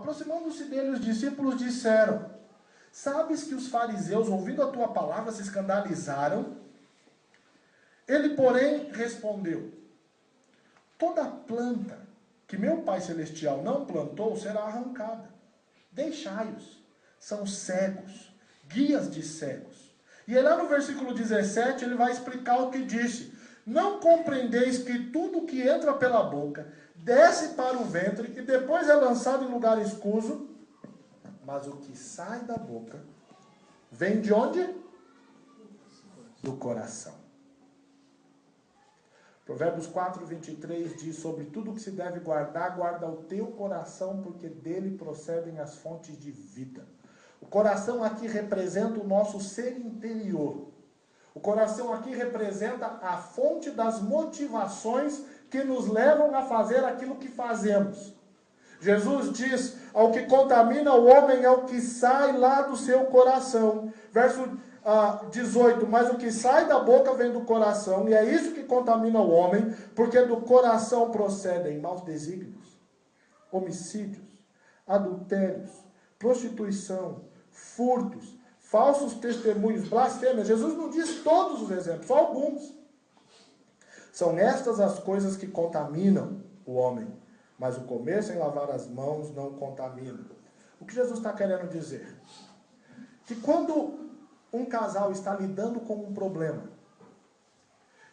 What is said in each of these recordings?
Aproximando-se dele, os discípulos disseram: sabes que os fariseus, ouvindo a tua palavra, se escandalizaram? Ele, porém, respondeu: toda planta que meu Pai Celestial não plantou será arrancada. Deixai-os, são cegos, guias de cegos. E aí lá no versículo 17 ele vai explicar o que disse: não compreendeis que tudo que entra pela boca desce para o ventre e depois é lançado em lugar escuso, mas o que sai da boca vem de onde? Do coração. Provérbios 4, 23 diz: sobre tudo que se deve guardar, guarda o teu coração, porque dele procedem as fontes de vida. O coração aqui representa o nosso ser interior. O coração aqui representa a fonte das motivações que nos levam a fazer aquilo que fazemos. Jesus diz: ao que contamina o homem é o que sai lá do seu coração. Verso 18, mas o que sai da boca vem do coração, e é isso que contamina o homem, porque do coração procedem maus desígnios, homicídios, adultérios, prostituição, furtos, falsos testemunhos, blasfêmias. Jesus não diz todos os exemplos, só alguns. São estas as coisas que contaminam o homem, mas o comer sem lavar as mãos não contamina. O que Jesus está querendo dizer? Que quando um casal está lidando com um problema,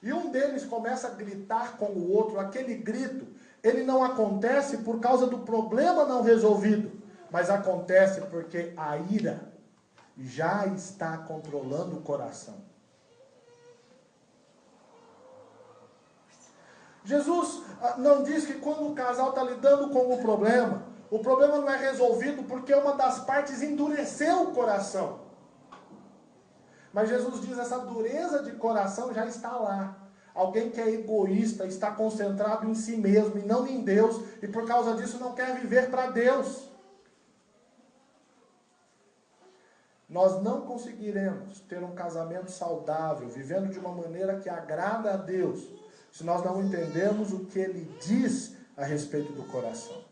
e um deles começa a gritar com o outro, aquele grito, ele não acontece por causa do problema não resolvido, mas acontece porque a ira já está controlando o coração. Jesus não diz que quando o casal está lidando com o problema não é resolvido porque uma das partes endureceu o coração. Mas Jesus diz: essa dureza de coração já está lá. Alguém que é egoísta, está concentrado em si mesmo e não em Deus, e por causa disso não quer viver para Deus. Nós não conseguiremos ter um casamento saudável, vivendo de uma maneira que agrada a Deus, se nós não entendemos o que Ele diz a respeito do coração.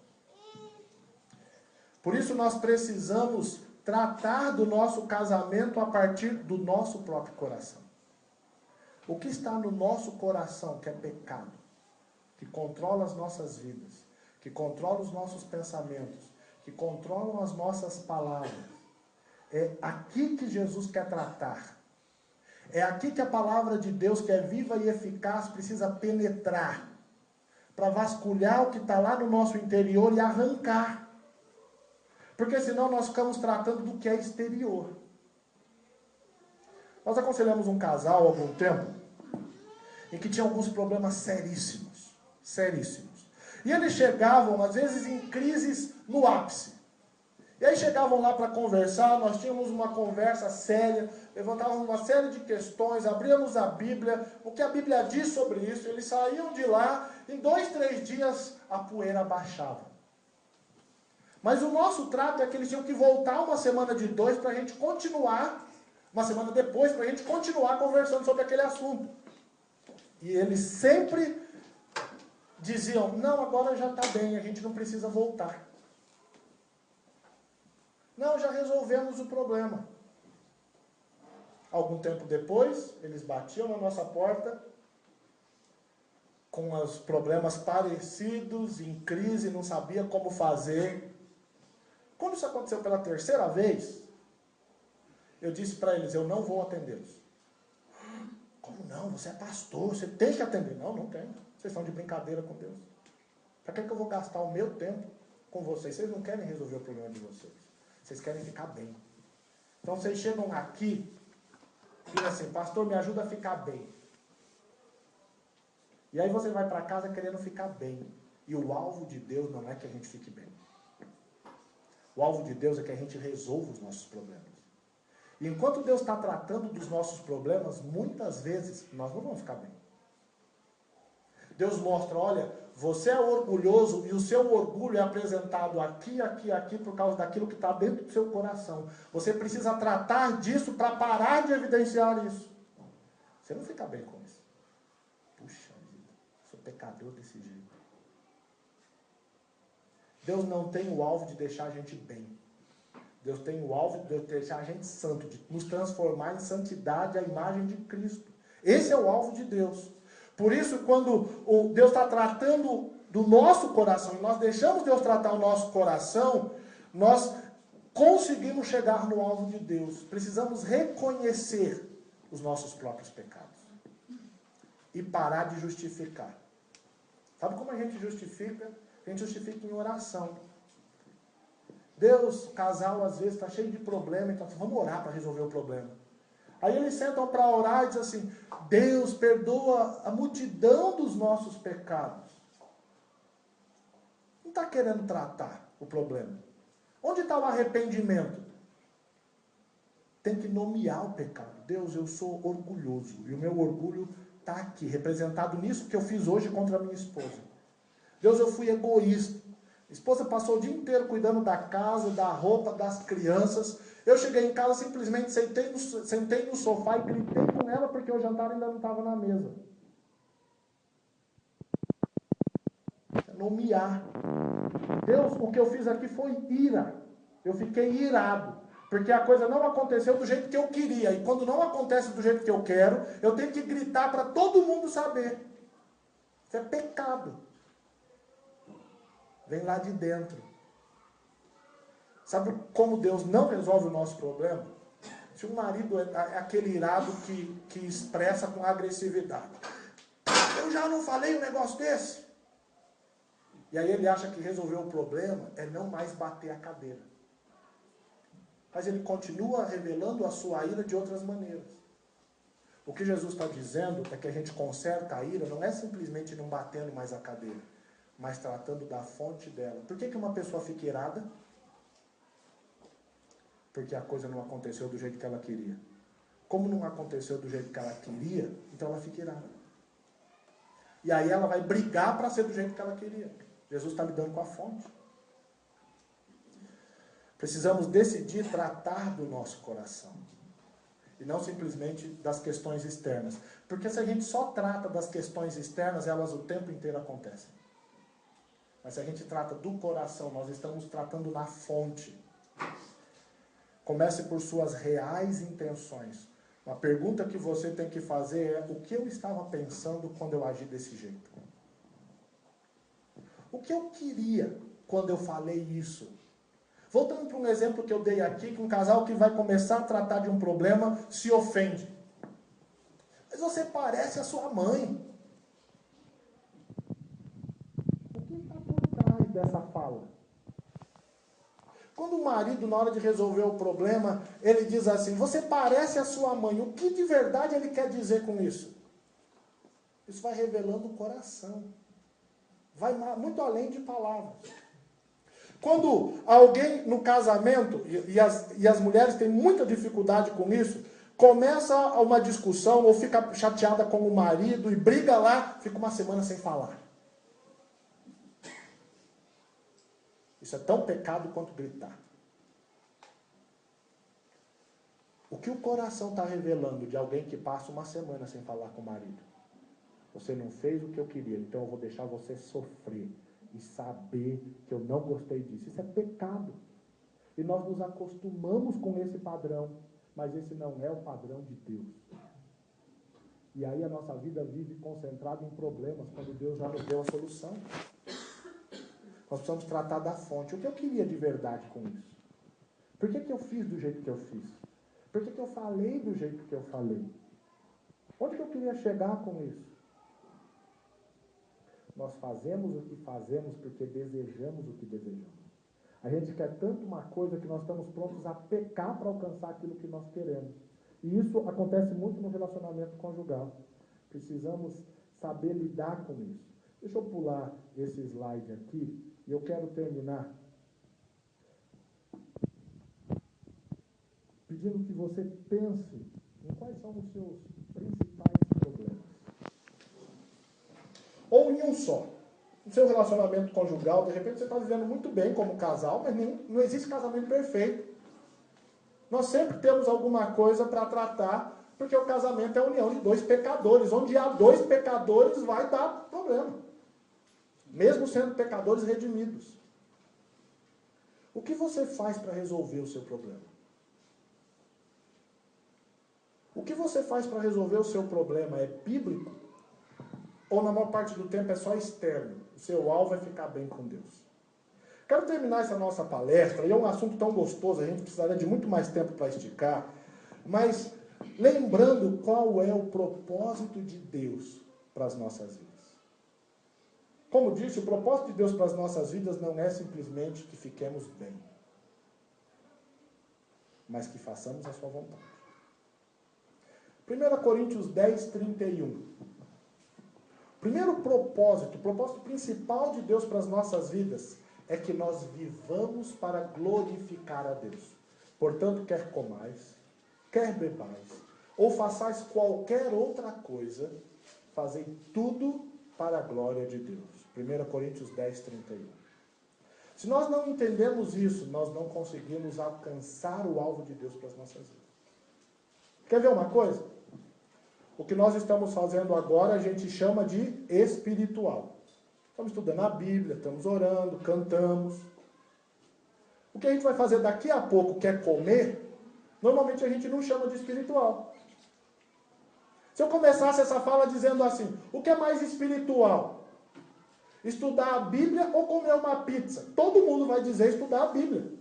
Por isso nós precisamos tratar do nosso casamento a partir do nosso próprio coração. O que está no nosso coração, que é pecado, que controla as nossas vidas, que controla os nossos pensamentos, que controlam as nossas palavras, é aqui que Jesus quer tratar. É aqui que a palavra de Deus, que é viva e eficaz, precisa penetrar, para vasculhar o que está lá no nosso interior e arrancar. Porque senão nós ficamos tratando do que é exterior. Nós aconselhamos um casal há algum tempo, em que tinha alguns problemas seríssimos. Seríssimos. E eles chegavam, às vezes, em crises no ápice. E aí chegavam lá para conversar, nós tínhamos uma conversa séria, levantávamos uma série de questões, abríamos a Bíblia, o que a Bíblia diz sobre isso. Eles saíam de lá, em 2, 3 dias a poeira baixava. Mas o nosso trato é que eles tinham que voltar uma semana de 2 para a gente continuar, uma semana depois, para a gente continuar conversando sobre aquele assunto. E eles sempre diziam: não, agora já está bem, a gente não precisa voltar. Não, já resolvemos o problema. Algum tempo depois, eles batiam na nossa porta, com os problemas parecidos, em crise, não sabia como fazer. Quando isso aconteceu pela 3ª vez, eu disse para eles: eu não vou atendê-los. Como não? Você é pastor, você tem que atender. Não, não tenho. Vocês estão de brincadeira com Deus. Para que eu vou gastar o meu tempo com vocês? Vocês não querem resolver o problema de vocês. Vocês querem ficar bem. Então vocês chegam aqui e dizem assim: pastor, me ajuda a ficar bem. E aí você vai para casa querendo ficar bem. E o alvo de Deus não é que a gente fique bem. O alvo de Deus é que a gente resolva os nossos problemas. E enquanto Deus está tratando dos nossos problemas, muitas vezes nós não vamos ficar bem. Deus mostra: olha, você é orgulhoso e o seu orgulho é apresentado aqui, aqui, aqui, por causa daquilo que está dentro do seu coração. Você precisa tratar disso para parar de evidenciar isso. Você não fica bem com isso. Puxa vida, sou pecador desse jeito. Deus não tem o alvo de deixar a gente bem. Deus tem o alvo de deixar a gente santo, de nos transformar em santidade à imagem de Cristo. Esse é o alvo de Deus. Por isso, quando Deus está tratando do nosso coração, e nós deixamos Deus tratar o nosso coração, nós conseguimos chegar no alvo de Deus. Precisamos reconhecer os nossos próprios pecados e parar de justificar. Sabe como a gente justifica? A gente justifica em oração. Deus, o casal às vezes está cheio de problema, então vamos orar para resolver o problema. Aí eles sentam para orar e dizem assim: Deus, perdoa a multidão dos nossos pecados. Não está querendo tratar o problema. Onde está o arrependimento? Tem que nomear o pecado. Deus, eu sou orgulhoso. E o meu orgulho está aqui, representado nisso que eu fiz hoje contra a minha esposa. Deus, eu fui egoísta. A esposa passou o dia inteiro cuidando da casa, da roupa, das crianças. Eu cheguei em casa, simplesmente sentei no sofá e gritei com ela porque o jantar ainda não estava na mesa. Nomear. Deus, o que eu fiz aqui foi ira. Eu fiquei irado. Porque a coisa não aconteceu do jeito que eu queria. E quando não acontece do jeito que eu quero, eu tenho que gritar para todo mundo saber. Isso é pecado. Vem lá de dentro. Sabe como Deus não resolve o nosso problema? Se o marido é aquele irado que expressa com agressividade. Eu já não falei um negócio desse. E aí ele acha que resolver o problema é não mais bater a cadeira. Mas ele continua revelando a sua ira de outras maneiras. O que Jesus está dizendo é que a gente conserta a ira, não é simplesmente não batendo mais a cadeira, mas tratando da fonte dela. Por que uma pessoa fica irada? Porque a coisa não aconteceu do jeito que ela queria. Como não aconteceu do jeito que ela queria, então ela fica irada. E aí ela vai brigar para ser do jeito que ela queria. Jesus está lidando com a fonte. Precisamos decidir tratar do nosso coração. E não simplesmente das questões externas. Porque se a gente só trata das questões externas, elas o tempo inteiro acontecem. Mas se a gente trata do coração, nós estamos tratando na fonte. Comece por suas reais intenções. Uma pergunta que você tem que fazer é: o que eu estava pensando quando eu agi desse jeito? O que eu queria quando eu falei isso? Voltando para um exemplo que eu dei aqui, que um casal que vai começar a tratar de um problema se ofende. Mas você parece a sua mãe. O que está por trás dessa fala? Quando o marido, na hora de resolver o problema, ele diz assim: você parece a sua mãe. O que de verdade ele quer dizer com isso? Isso vai revelando o coração. Vai muito além de palavras. Quando alguém no casamento, e as mulheres têm muita dificuldade com isso, começa uma discussão ou fica chateada com o marido e briga lá, fica uma semana sem falar. Isso é tão pecado quanto gritar. O que o coração está revelando de alguém que passa uma semana sem falar com o marido? Você não fez o que eu queria, então eu vou deixar você sofrer e saber que eu não gostei disso. Isso é pecado. E nós nos acostumamos com esse padrão, mas esse não é o padrão de Deus. E aí a nossa vida vive concentrada em problemas, quando Deus já nos deu a solução. Nós precisamos tratar da fonte. O que eu queria de verdade com isso? Por que eu fiz do jeito que eu fiz? Por que eu falei do jeito que eu falei? Onde que eu queria chegar com isso? Nós fazemos o que fazemos porque desejamos o que desejamos. A gente quer tanto uma coisa que nós estamos prontos a pecar para alcançar aquilo que nós queremos. E isso acontece muito no relacionamento conjugal. Precisamos saber lidar com isso. Deixa eu pular esse slide aqui e eu quero terminar pedindo que você pense em quais são os seus principais problemas. Ou em um só. No seu relacionamento conjugal, de repente você está vivendo muito bem como casal, mas não existe casamento perfeito. Nós sempre temos alguma coisa para tratar, porque o casamento é a união de dois pecadores. Onde há dois pecadores vai dar problema. Mesmo sendo pecadores redimidos. O que você faz para resolver o seu problema? O que você faz para resolver o seu problema é bíblico? Ou na maior parte do tempo é só externo? O seu alvo é ficar bem com Deus. Quero terminar essa nossa palestra, e é um assunto tão gostoso, a gente precisaria de muito mais tempo para esticar, mas lembrando qual é o propósito de Deus para as nossas vidas. Como disse, o propósito de Deus para as nossas vidas não é simplesmente que fiquemos bem, mas que façamos a sua vontade. 1 Coríntios 10, 31. Primeiro propósito, o propósito principal de Deus para as nossas vidas é que nós vivamos para glorificar a Deus. Portanto, quer comais, quer bebais, ou façais qualquer outra coisa, fazei tudo para a glória de Deus. 1 Coríntios 10, 31. Se nós não entendemos isso, nós não conseguimos alcançar o alvo de Deus para as nossas vidas. Quer ver uma coisa? O que nós estamos fazendo agora a gente chama de espiritual. Estamos estudando a Bíblia, estamos orando, cantamos. O que a gente vai fazer daqui a pouco, que é comer, normalmente a gente não chama de espiritual. Se eu começasse essa fala dizendo assim, o que é mais espiritual? Estudar a Bíblia ou comer uma pizza? Todo mundo vai dizer estudar a Bíblia.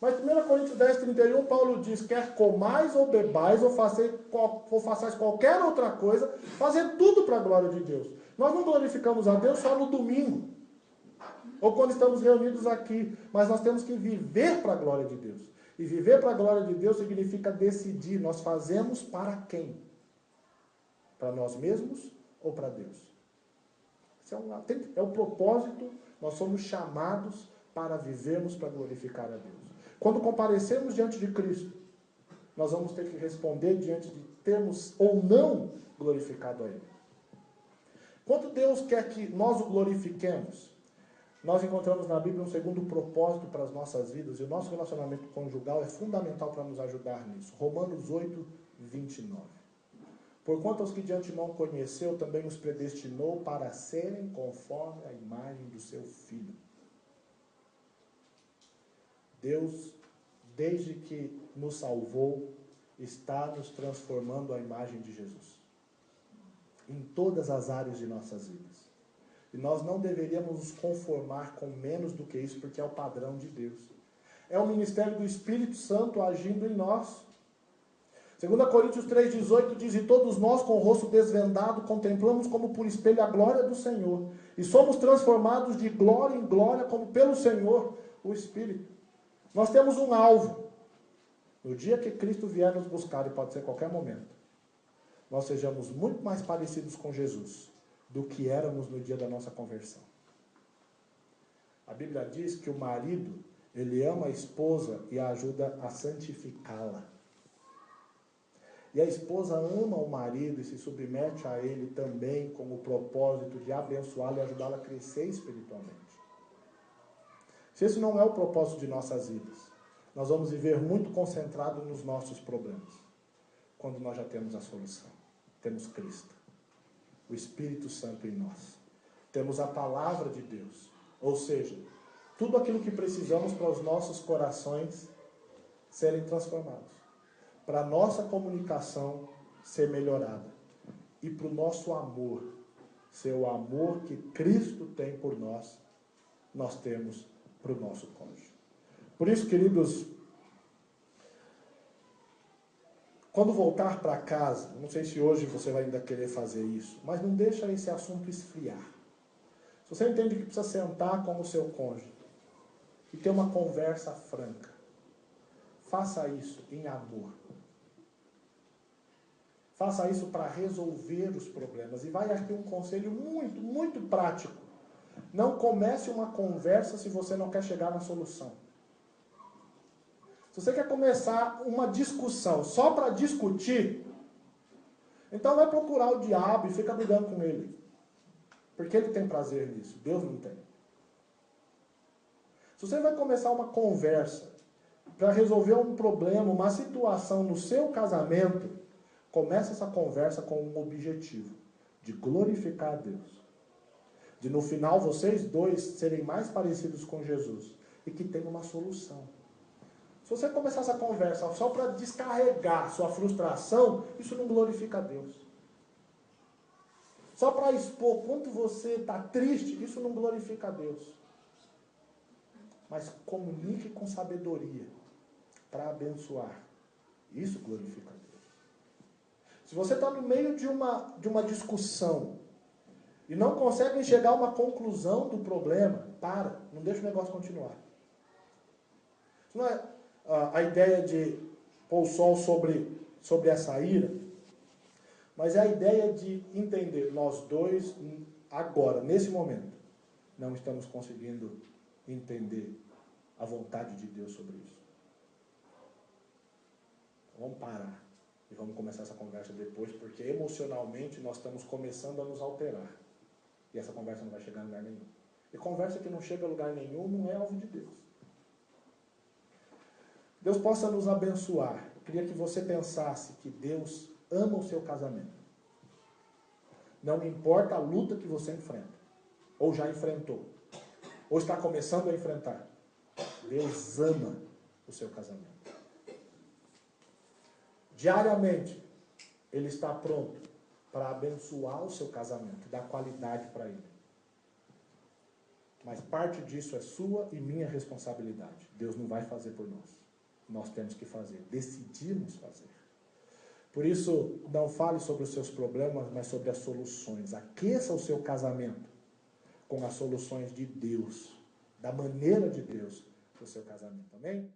Mas 1 Coríntios 10, 31, Paulo diz, quer comais ou bebais, ou façais qualquer outra coisa, fazer tudo para a glória de Deus. Nós não glorificamos a Deus só no domingo, ou quando estamos reunidos aqui, mas nós temos que viver para a glória de Deus. E viver para a glória de Deus significa decidir, nós fazemos para quem? Para nós mesmos ou para Deus? Esse é o propósito, nós somos chamados para vivermos para glorificar a Deus. Quando comparecermos diante de Cristo, nós vamos ter que responder diante de termos ou não glorificado a Ele. Quando Deus quer que nós o glorifiquemos, nós encontramos na Bíblia um segundo propósito para as nossas vidas, e o nosso relacionamento conjugal é fundamental para nos ajudar nisso. Romanos 8, 29. Porquanto aos que de antemão conheceu, também os predestinou para serem conforme a imagem do seu Filho. Deus, desde que nos salvou, está nos transformando à imagem de Jesus. Em todas as áreas de nossas vidas. E nós não deveríamos nos conformar com menos do que isso, porque é o padrão de Deus. É o ministério do Espírito Santo agindo em nós. 2 Coríntios 3,18 diz, e todos nós com o rosto desvendado contemplamos como por espelho a glória do Senhor. E somos transformados de glória em glória como pelo Senhor, o Espírito. Nós temos um alvo. No dia que Cristo vier nos buscar, e pode ser qualquer momento, nós sejamos muito mais parecidos com Jesus do que éramos no dia da nossa conversão. A Bíblia diz que o marido, ele ama a esposa e a ajuda a santificá-la. E a esposa ama o marido e se submete a ele também com o propósito de abençoá-lo e ajudá-lo a crescer espiritualmente. Se esse não é o propósito de nossas vidas, nós vamos viver muito concentrados nos nossos problemas, quando nós já temos a solução. Temos Cristo, o Espírito Santo em nós. Temos a palavra de Deus, ou seja, tudo aquilo que precisamos para os nossos corações serem transformados, para a nossa comunicação ser melhorada e para o nosso amor ser o amor que Cristo tem por nós, nós temos para o nosso cônjuge. Por isso, queridos, quando voltar para casa, não sei se hoje você vai ainda querer fazer isso, mas não deixa esse assunto esfriar. Se você entende que precisa sentar com o seu cônjuge e ter uma conversa franca, faça isso em amor. Faça isso para resolver os problemas. E vai aqui um conselho muito, muito prático. Não comece uma conversa se você não quer chegar na solução. Se você quer começar uma discussão só para discutir, então vai procurar o diabo e fica brigando com ele. Porque ele tem prazer nisso, Deus não tem. Se você vai começar uma conversa para resolver um problema, uma situação no seu casamento, comece essa conversa com um objetivo, de glorificar a Deus. De no final vocês dois serem mais parecidos com Jesus. e que tem uma solução. Se você começar essa conversa só para descarregar sua frustração, isso não glorifica a Deus. Só para expor quanto você está triste, isso não glorifica a Deus. Mas comunique com sabedoria para abençoar. Isso glorifica a Deus. Se você está no meio de uma discussão e não consegue enxergar uma conclusão do problema, não deixa o negócio continuar. Isso não é a ideia de pôr o sol sobre essa ira, mas é a ideia de entender, nós dois, agora, nesse momento, não estamos conseguindo entender a vontade de Deus sobre isso. Vamos parar e vamos começar essa conversa depois, porque emocionalmente nós estamos começando a nos alterar. E essa conversa não vai chegar a lugar nenhum. E conversa que não chega a lugar nenhum não é alvo de Deus. Deus possa nos abençoar. Eu queria que você pensasse que Deus ama o seu casamento. Não importa a luta que você enfrenta, ou já enfrentou, ou está começando a enfrentar. Deus ama o seu casamento. Diariamente, Ele está pronto para abençoar o seu casamento, dar qualidade para ele. Mas parte disso é sua e minha responsabilidade. Deus não vai fazer por nós. Nós temos que fazer, decidimos fazer. Por isso, não fale sobre os seus problemas, mas sobre as soluções. Aqueça o seu casamento com as soluções de Deus, da maneira de Deus para o seu casamento. Amém?